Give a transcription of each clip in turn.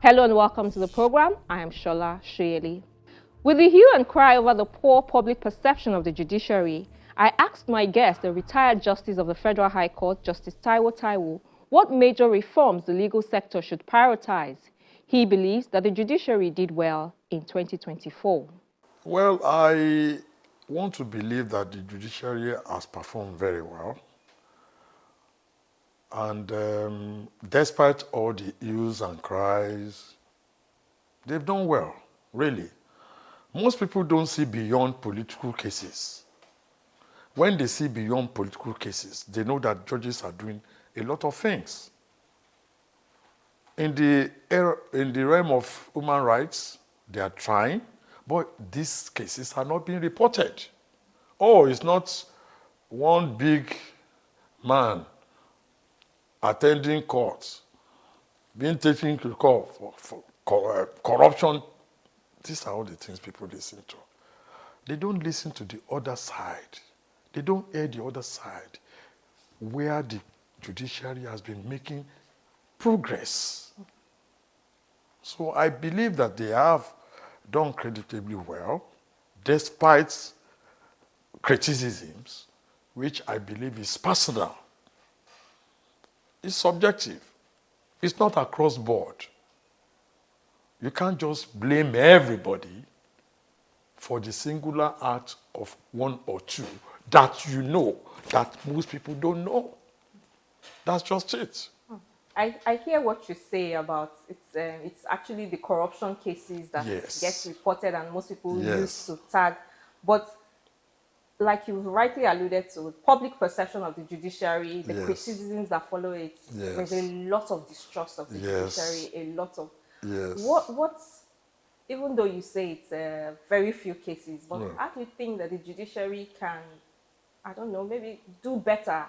Hello and welcome to the program. I am Shola Shayeli. With the hue and cry over the poor public perception of the judiciary, I asked my guest, the retired Justice of the Federal High Court, Justice Taiwo, what major reforms the legal sector should prioritize. He believes that the judiciary did well in 2024. Well, I want to believe that the judiciary has performed very well. And despite all the hues and cries, they've done well, really. Most people don't see beyond political cases. When they see beyond political cases, they know that judges are doing a lot of things. In the realm of human rights, they are trying, but these cases are not being reported. Oh, it's not one big man attending court, being taken to court for corruption. These are all the things people listen to. They don't listen to the other side. They don't hear the other side, where the judiciary has been making progress. So I believe that they have done creditably well, despite criticisms, which I believe is personal. It's subjective. It's not across board. You can't just blame everybody for the singular act of one or two that you know that most people don't know. That's just it. I hear what you say about it's actually the corruption cases that get reported and most people use to tag. But like you rightly alluded to, public perception of the judiciary, the criticisms that follow it, there's a lot of distrust of the judiciary, a lot of... What's, even though you say it's very few cases, but how do you think that the judiciary can, I don't know, maybe do better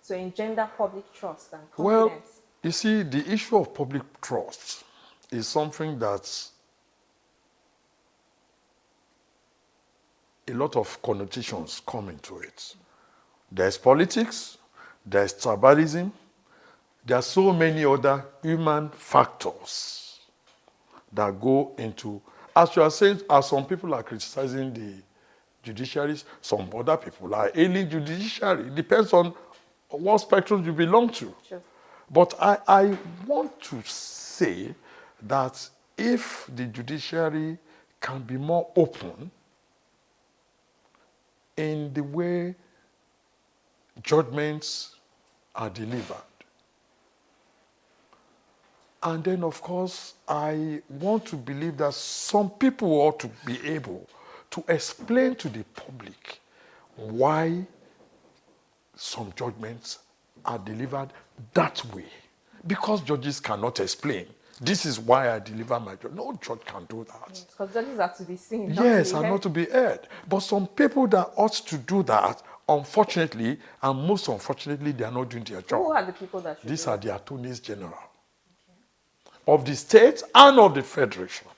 to engender public trust and confidence? Well, you see, the issue of public trust is something that a lot of connotations come into it. There's politics, there's tribalism, there are so many other human factors that go into, as you are saying, as some people are criticizing the judiciaries, some other people are hailing judiciary. It depends on what spectrum you belong to. Sure. But I want to say that if the judiciary can be more open in the way judgments are delivered. And then, of course, I want to believe that some people ought to be able to explain to the public why some judgments are delivered that way. Because judges cannot explain. This is why I deliver my judgment. No judge can do that. Because judges are to be seen. Yes, and not to be heard. But some people that ought to do that, unfortunately, and most unfortunately, they are not doing their job. Who are the people that should These do are that? the attorneys general of the state and of the federation.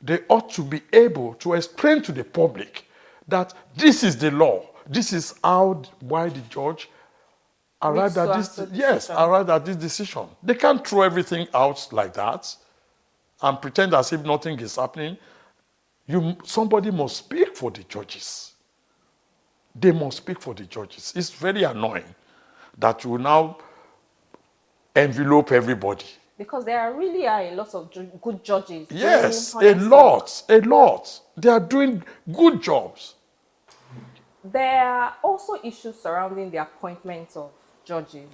They ought to be able to explain to the public that this is the law. This is why the judge arrived at this decision. They can't throw everything out like that and pretend as if nothing is happening. Somebody must speak for the judges. They must speak for the judges. It's very annoying that you now envelope everybody. Because there really are a lot of good judges. Yes, a lot. They are doing good jobs. There are also issues surrounding the appointment of judges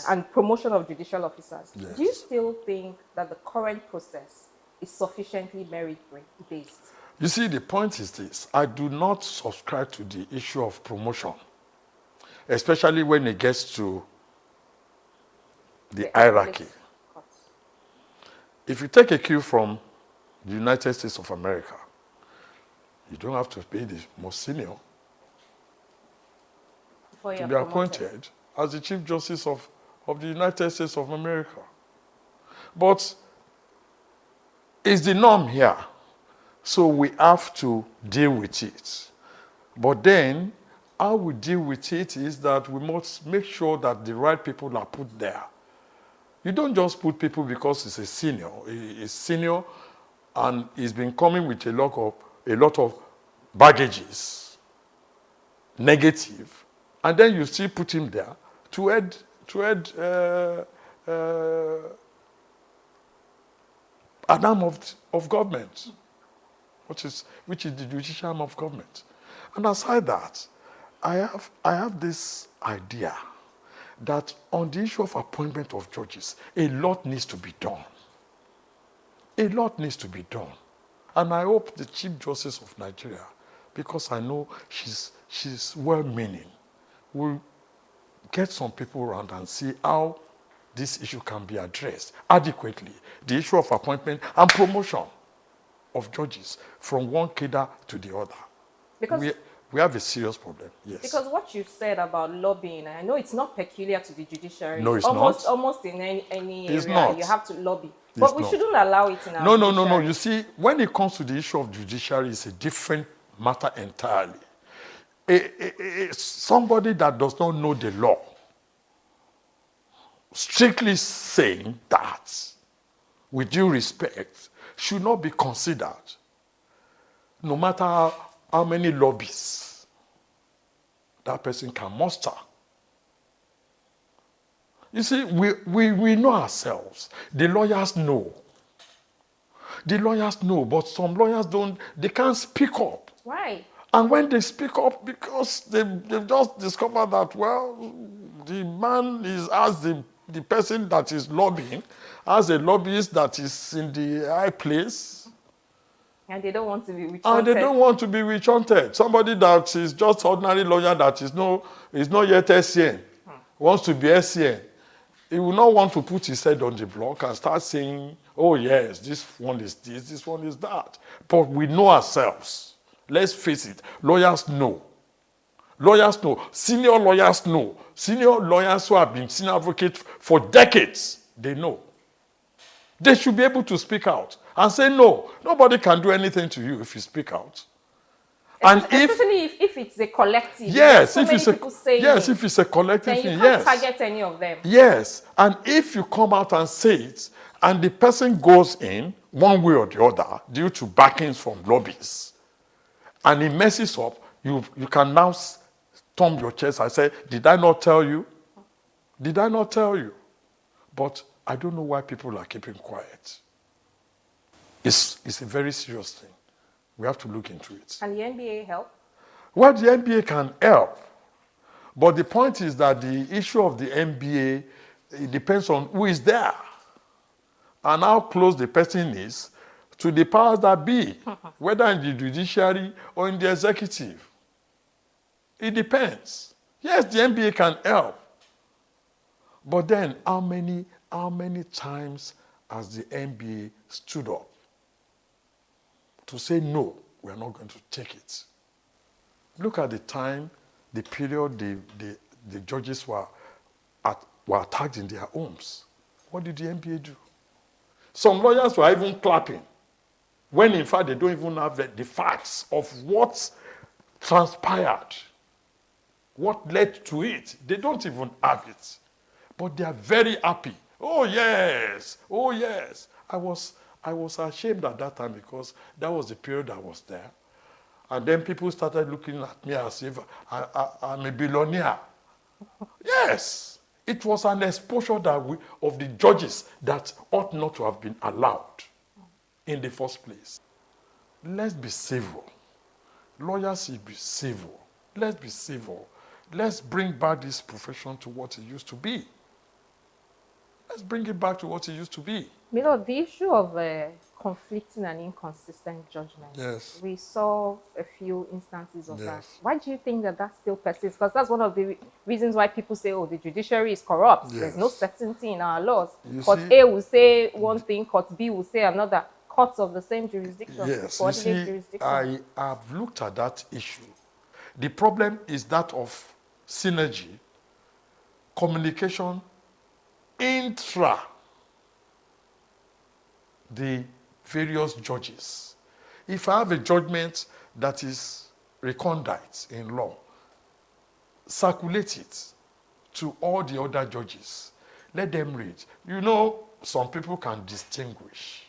and promotion of judicial officers. Do you still think that the current process is sufficiently merit-based? You see, the point is this. I do not subscribe to the issue of promotion, especially when it gets to the hierarchy. If you take a cue from the United States of America, you don't have to be the most senior to be appointed as the Chief Justice of the United States of America. But it's the norm here, so we have to deal with it. But then, how we deal with it is that we must make sure that the right people are put there. You don't just put people because he's a senior. He's senior and he's been coming with a lot of baggages, negative, and then you still put him there to head an arm of government, which is the judicial arm of government. And aside that, I have this idea that on the issue of appointment of judges, a lot needs to be done. A lot needs to be done. And I hope the Chief Justice of Nigeria, because I know she's well-meaning, will get some people around and see how this issue can be addressed adequately. The issue of appointment and promotion of judges from one cadre to the other. Because we have a serious problem, yes. Because what you said about lobbying, I know it's not peculiar to the judiciary. No, it's not. not. Almost in any it's area, not. You have to lobby. It's but we not. shouldn't allow it in our judiciary. No. You see, when it comes to the issue of judiciary, it's a different matter entirely. Somebody that does not know the law, strictly saying that, with due respect, should not be considered, no matter how many lobbies that person can muster. You see, we know ourselves. The lawyers know. The lawyers know, but some lawyers they can't speak up. Why? And when they speak up, because they've just discovered that, well, the man is as the person that is lobbying, as a lobbyist that is in the high place. And they don't want to be witch-hunted. And they don't want to be witch-hunted. Somebody that is just ordinary lawyer that is not yet SCN, wants to be SCN. He will not want to put his head on the block and start saying, oh yes, this one is this one is that. But we know ourselves. Let's face it, lawyers know. Lawyers know. Senior lawyers know. Senior lawyers who have been senior advocates for decades, they know. They should be able to speak out and say, no, nobody can do anything to you if you speak out. And especially if it's a collective. Yes, if it's a collective thing, you can't target any of them. Yes, and if you come out and say it, and the person goes in one way or the other due to backings from lobbies, and it messes up, you can now stomp your chest and say, did I not tell you? Did I not tell you? But I don't know why people are keeping quiet. It's a very serious thing. We have to look into it. Can the NBA help? Well, the NBA can help. But the point is that the issue of the NBA, it depends on who is there and how close the person is to the powers that be, whether in the judiciary or in the executive. It depends. Yes, the NBA can help. But then, how many times has the NBA stood up to say, no, we are not going to take it? Look at the time, the period the judges were attacked in their homes. What did the NBA do? Some lawyers were even clapping, when in fact they don't even have the facts of what transpired, what led to it. They don't even have it. But they are very happy. Oh yes, oh yes. I was ashamed at that time because that was the period I was there. And then people started looking at me as if I'm a billionaire. Yes, it was an exposure of the judges that ought not to have been allowed in the first place. Let's be civil. Lawyers should be civil. Let's be civil. Let's bring back this profession to what it used to be. Let's bring it back to what it used to be. Milo, the issue of conflicting and inconsistent judgments. Yes. We saw a few instances of that. Why do you think that still persists? Because that's one of the reasons why people say, oh, the judiciary is corrupt. Yes. There's no certainty in our laws. Court A will say one thing, Court B will say another. Courts of the same jurisdiction. Yes, you see, I have looked at that issue. The problem is that of synergy, communication, intra the various judges. If I have a judgment that is recondite in law, circulate it to all the other judges. Let them read. You know, some people can distinguish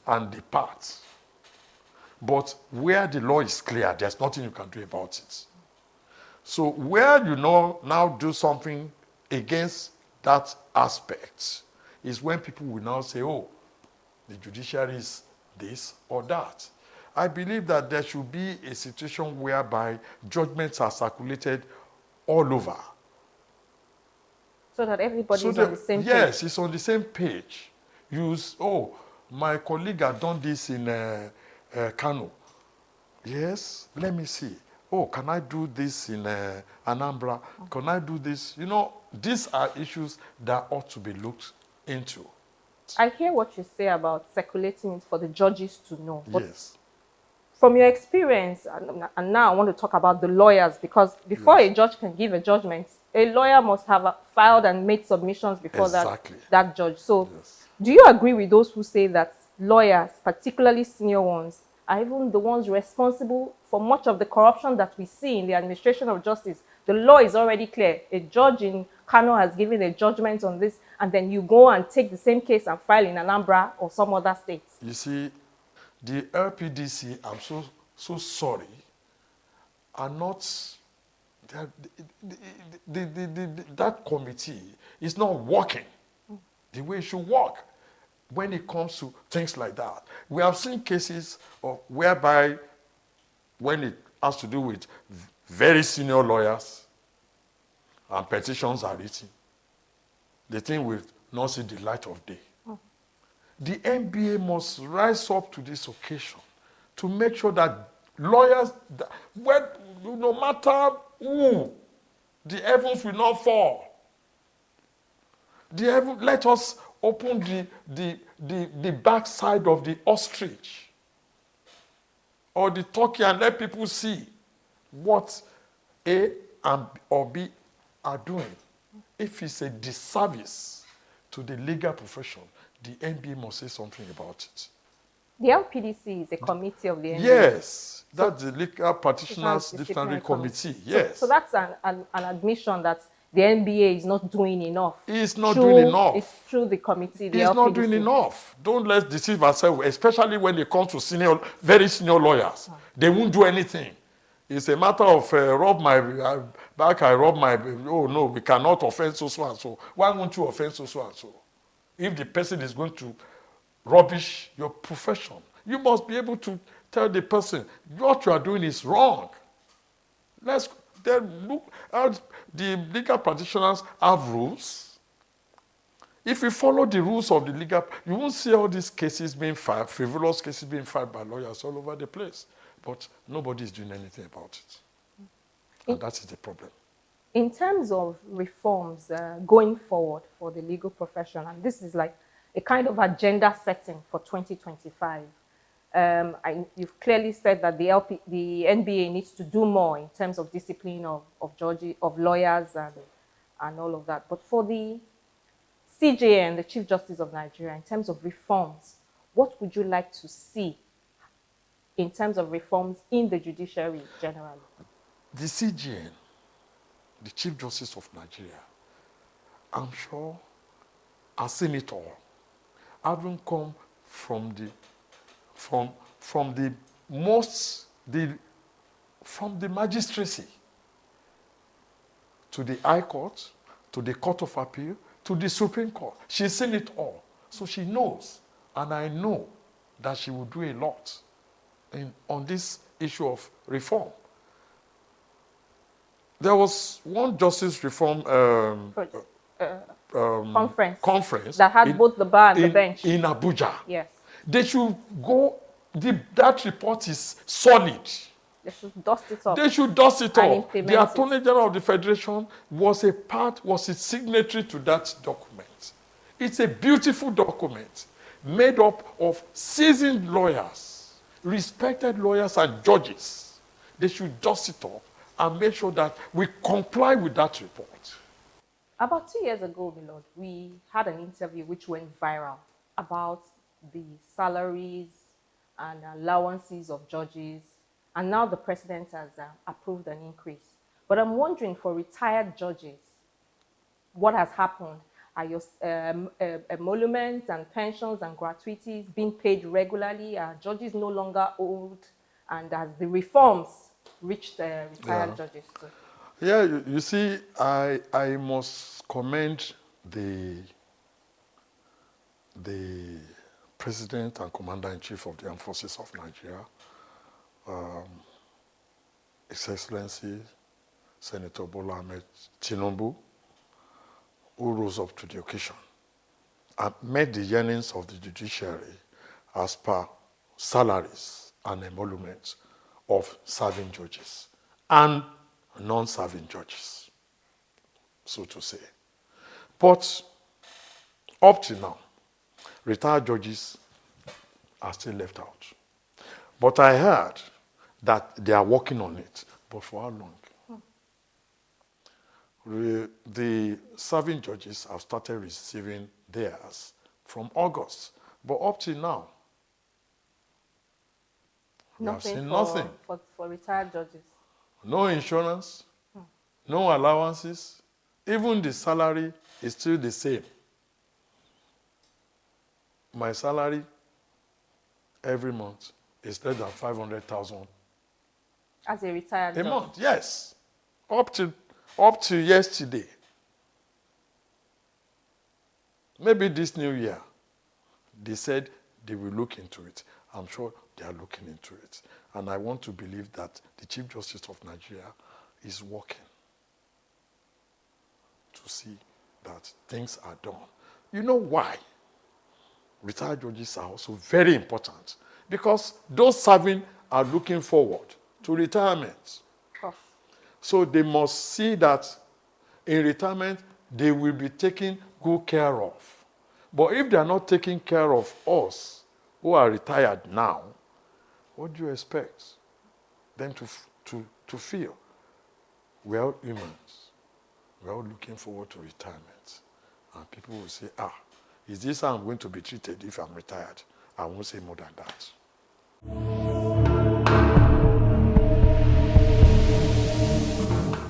and depart. But where the law is clear, there's nothing you can do about it. So where you know now do something against that aspect is when people will now say, oh, the judiciary is this or that. I believe that there should be a situation whereby judgments are circulated all over. So that everybody is on the same page. Yes, it's on the same page. Oh, my colleague had done this in Kano. Yes, let me see. Oh, can I do this in Anambra? Can I do this? You know, these are issues that ought to be looked into. I hear what you say about circulating it for the judges to know. But yes. From your experience, and now I want to talk about the lawyers, because before a judge can give a judgment, a lawyer must have filed and made submissions before that judge. So do you agree with those who say that lawyers, particularly senior ones, are even the ones responsible for much of the corruption that we see in the administration of justice? The law is already clear. A judge in Kano has given a judgment on this, and then you go and take the same case and file in Anambra or some other state. You see, the LPDC, I'm so sorry, are not, that committee is not working the way it should work when it comes to things like that. We have seen cases of whereby when it has to do with very senior lawyers and petitions are written, the thing will not see the light of day. The NBA must rise up to this occasion to make sure that lawyers, no matter who, the heavens will not fall. Let us open the backside of the ostrich or the turkey and let people see what A or B are doing. If it's a disservice to the legal profession, the NBA must say something about it. The LPDC is a committee of the NBA. Yes, that's the Legal Practitioners Disciplinary Committee. Yes. So that's an admission that the NBA is not doing enough. It's not doing enough. It's through the committee, the LPDC. It's LPDC. not doing enough. Don't let's deceive ourselves, especially when it comes to very senior lawyers. They won't do anything. It's a matter of rob my back, I rob my, oh no, we cannot offend so and so. Why won't you offend so and so? If the person is going to rubbish your profession, you must be able to tell the person what you are doing is wrong. Let's then look at the legal practitioners have rules. If you follow the rules of the legal, you won't see all these cases being filed, frivolous cases being filed by lawyers all over the place. But nobody is doing anything about it. And that is the problem. In terms of reforms going forward for the legal profession, and this is like a kind of agenda setting for 2025, you've clearly said that the NBA needs to do more in terms of discipline of judges, of lawyers, and all of that. But for the CJN and the Chief Justice of Nigeria, in terms of reforms, what would you like to see in terms of reforms in the judiciary generally? The CJN, the Chief Justice of Nigeria, I'm sure, has seen it all. Having come from the magistracy to the High Court, to the Court of Appeal, to the Supreme Court. She's seen it all. So she knows, and I know that she will do a lot on this issue of reform. There was one justice reform conference that had both the bar and the bench in Abuja. Yes, they should go. That report is solid. They should dust it up. They should dust it up. The Attorney General of the Federation was a signatory to that document. It's a beautiful document made up of seasoned lawyers, respected lawyers and judges. They should dust it up and make sure that we comply with that report. About 2 years ago, Milord, we had an interview which went viral about the salaries and allowances of judges, and now the president has approved an increase. But I'm wondering, for retired judges, what has happened? Are your emoluments and pensions and gratuities being paid regularly? Are judges no longer old? And has the reforms reached retired judges too? Yeah, you see, I must commend the President and Commander-in-Chief of the Armed Forces of Nigeria, His Excellency Senator Bola Ahmed Tinubu, who rose up to the occasion and met the yearnings of the judiciary as per salaries and emoluments of serving judges and non-serving judges, so to say. But up to now, retired judges are still left out. But I heard that they are working on it. But for how long? The serving judges have started receiving theirs from August. But up to now, we have seen nothing. For retired judges. No insurance, no allowances. Even the salary is still the same. My salary every month is less than 500,000 as a retired judge. month. Yes, up to yesterday. Maybe this new year, they said they will look into it. I'm sure they are looking into it. And I want to believe that the Chief Justice of Nigeria is working to see that things are done. You know why? Retired judges are also very important because those serving are looking forward to retirement. So they must see that in retirement, they will be taken good care of. But if they are not taking care of us who are retired now, what do you expect them to feel? We are all humans. We are all looking forward to retirement. And people will say, is this how I'm going to be treated if I'm retired? I won't say more than that.